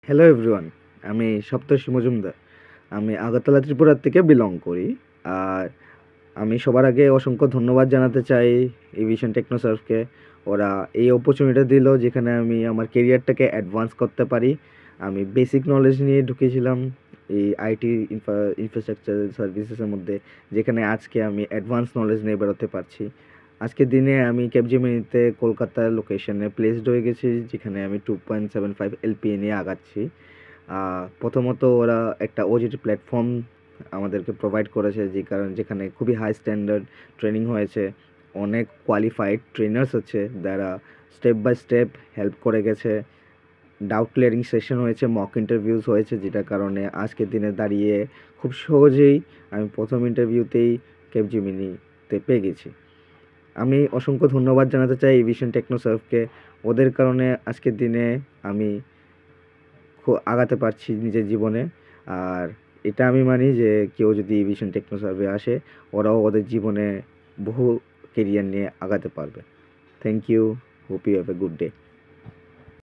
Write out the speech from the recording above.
Hello everyone, আমি সপ্তর্ষি মজুমদার। আমি আগরতলা ত্রিপুরা থেকে বিলং করি। আর আমি সবার আগে অসংখ্য ধন্যবাদ জানাতে চাই এভিয়েশন টেকনোসার্ভকে। ওরা এই অপরচুনিটি দিল যেখানে আমি আমার কেরিয়ারটাকে অ্যাডভান্স করতে পারি। আমি বেসিক নলেজ নিয়ে ঢুকেছিলাম এই আইটি ইনফ্রাস্ট্রাকচার সার্ভিসেসের মধ্যে, যেখানে আজকে আমি অ্যাডভান্স নলেজ নিয়ে বেরোতে পারছি। আজকের দিনে আমি ক্যাপজেমিনিতে কলকাতার লোকেশনে প্লেসড হয়ে গেছি, যেখানে আমি 2.75 এলপিএ নিয়ে আগাচ্ছি। প্রথমত ওরা একটা ওজিটি প্ল্যাটফর্ম আমাদেরকে প্রোভাইড করেছে, যেখানে খুবই হাই স্ট্যান্ডার্ড ট্রেনিং হয়েছে। অনেক কোয়ালিফাইড ট্রেনার্স আছে যারা স্টেপ বাই স্টেপ হেল্প করে গেছে। ডাউট ক্লিয়ারিং সেশন হয়েছে, মক ইন্টারভিউস হয়েছে, যেটার কারণে আজকের দিনে দাঁড়িয়ে খুব সহজেই আমি প্রথম ইন্টারভিউতেই ক্যাপজেমিনিতে পেয়ে গেছি। আমি অসংখ্য ধন্যবাদ জানাতে চাই এভিয়েশন টেকনোসার্ভকে। ওদের কারণে আজকের দিনে আমি আগাতে পারছি নিজের জীবনে। আর এটা আমি মানি যে কেউ যদি এভিয়েশন টেকনোসার্ভে আসে, ওরাও ওদের জীবনে বহু কেরিয়ার নিয়ে আগাতে পারবে। Thank you. Hope you have a good day.